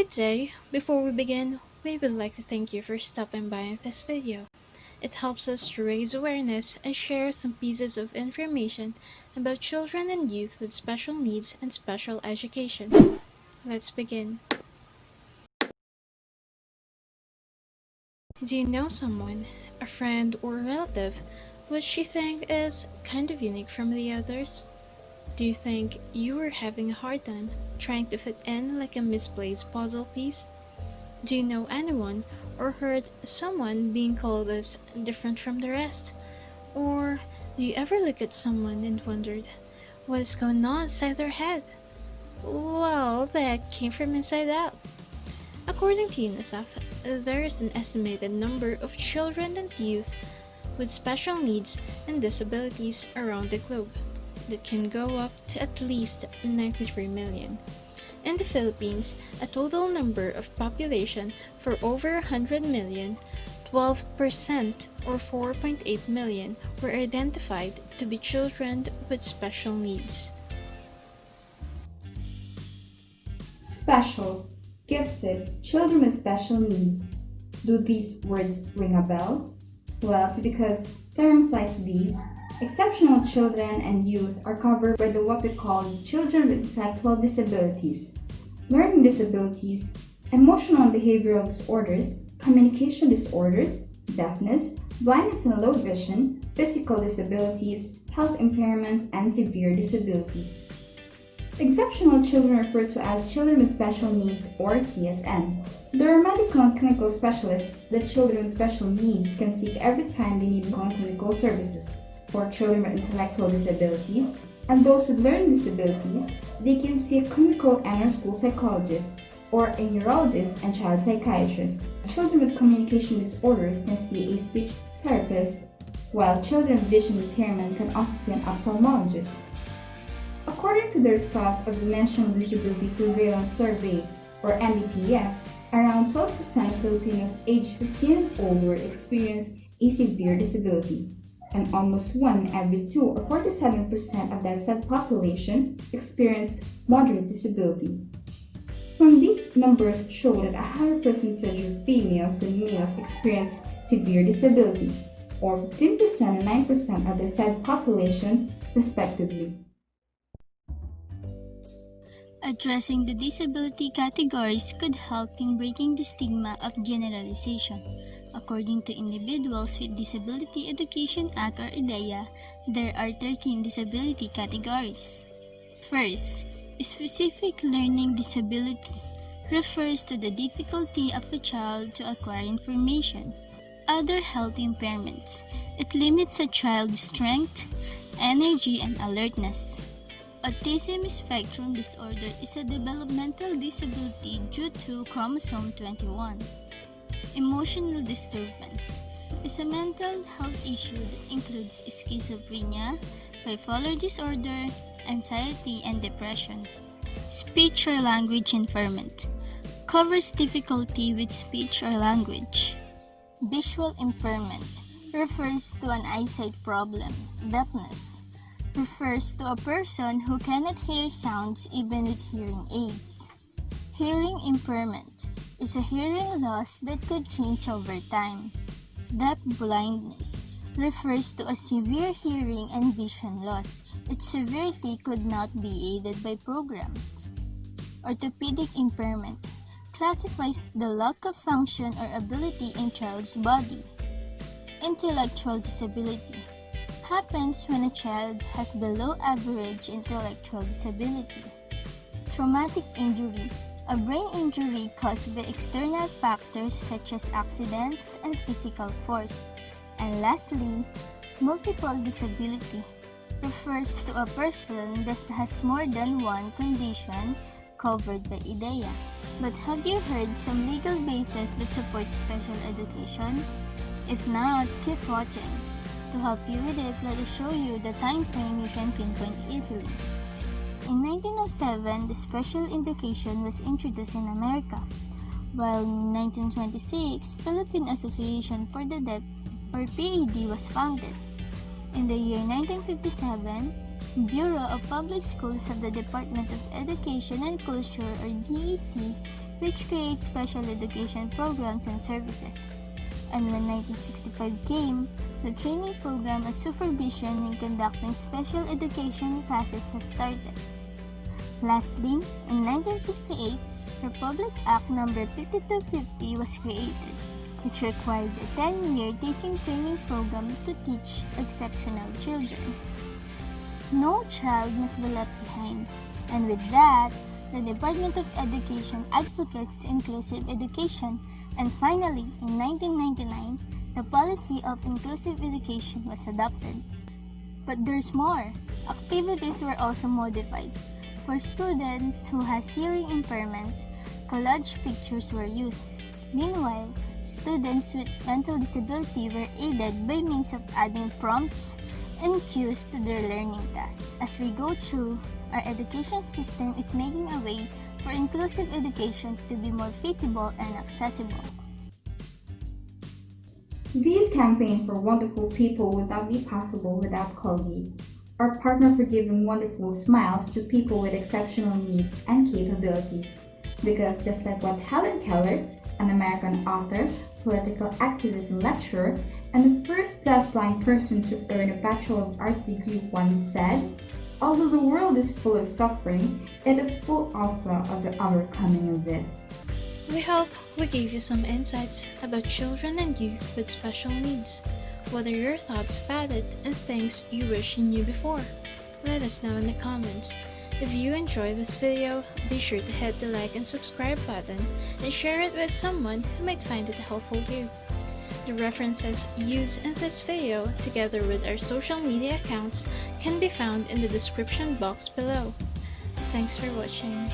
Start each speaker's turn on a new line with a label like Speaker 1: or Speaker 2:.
Speaker 1: Good day. Before we begin, we would like to thank you for stopping by this video. It helps us to raise awareness and share some pieces of information about children and youth with special needs and special education. Let's begin. Do you know someone, a friend or a relative, which you think is kind of unique from the others? Do you think you are having a hard time trying to fit in like a misplaced puzzle piece? Do you know anyone or heard someone being called as different from the rest? Or do you ever look at someone and wondered what is going on inside their head? Well, that came from inside out. According to UNICEF, there is an estimated number of children and youth with special needs and disabilities around the globe that can go up to at least 93 million. In the Philippines, a total number of population for over 100 million, 12% or 4.8 million were identified to be children with special needs.
Speaker 2: Special, gifted, children with special needs. Do these words ring a bell? Well, it's because terms like these, exceptional children and youth, are covered by what we call children with intellectual disabilities, learning disabilities, emotional and behavioral disorders, communication disorders, deafness, blindness and low vision, physical disabilities, health impairments, and severe disabilities. Exceptional children are referred to as children with special needs or CSN. There are medical and clinical specialists that children with special needs can seek every time they need medical and clinical services. For children with intellectual disabilities and those with learning disabilities, they can see a clinical and or school psychologist or a neurologist and child psychiatrist. Children with communication disorders can see a speech therapist, while children with vision impairment can also see an ophthalmologist. According to the results of the National Disability Prevalence Survey, or NDPS, around 12% of Filipinos aged 15 and older experience a severe disability, and almost 1 every 2 or 47% of that said population experienced moderate disability. From these numbers show that a higher percentage of females and males experience severe disability, or 15% and 9% of the said population respectively.
Speaker 3: Addressing the disability categories could help in breaking the stigma of generalization. According to Individuals with Disability Education Act or IDEA, there are 13 disability categories. First, specific learning disability refers to the difficulty of a child to acquire information. Other health impairments, it limits a child's strength, energy, and alertness. Autism spectrum disorder is a developmental disability due to chromosome 21. Emotional disturbance is a mental health issue that includes schizophrenia, bipolar disorder, anxiety, and depression. Speech or language impairment covers difficulty with speech or language. Visual impairment refers to an eyesight problem. Deafness refers to a person who cannot hear sounds even with hearing aids. Hearing impairment is a hearing loss that could change over time. Deaf blindness refers to a severe hearing and vision loss. Its severity could not be aided by programs. Orthopedic impairment classifies the lack of function or ability in child's body. Intellectual disability happens when a child has below average intellectual disability. Traumatic injury, a brain injury caused by external factors such as accidents and physical force. And lastly, multiple disability refers to a person that has more than one condition covered by IDEA. But have you heard some legal bases that support special education? If not, keep watching. To help you with it, let us show you the time frame you can pinpoint easily. In 1907, the special education was introduced in America, while in 1926, Philippine Association for the Deaf or PAD was founded. In the year 1957, Bureau of Public Schools of the Department of Education and Culture or DEC, which creates special education programs and services. And when 1965 came, the training program as supervision in conducting special education classes has started. Lastly, in 1968, Republic Act No. 5250 was created, which required a 10-year teaching training program to teach exceptional children. No child must be left behind, and with that, the Department of Education advocates inclusive education, and finally, in 1999, the policy of inclusive education was adopted. But there's more. Activities were also modified. For students who has hearing impairment, collage pictures were used. Meanwhile, students with mental disability were aided by means of adding prompts and cues to their learning tasks. As we go through, our education system is making a way for inclusive education to be more feasible and accessible.
Speaker 2: These campaigns for wonderful people would not be possible without Colgate, our partner for giving wonderful smiles to people with exceptional needs and capabilities. Because just like what Helen Keller, an American author, political activist and lecturer, and the first deafblind person to earn a Bachelor of Arts degree once said, although the world is full of suffering, it is full also of the overcoming of it.
Speaker 1: We hope we gave you some insights about children and youth with special needs. What are your thoughts about it and things you wish you knew before? Let us know in the comments. If you enjoyed this video, be sure to hit the like and subscribe button and share it with someone who might find it helpful too. The references used in this video, together with our social media accounts, can be found in the description box below. Thanks for watching.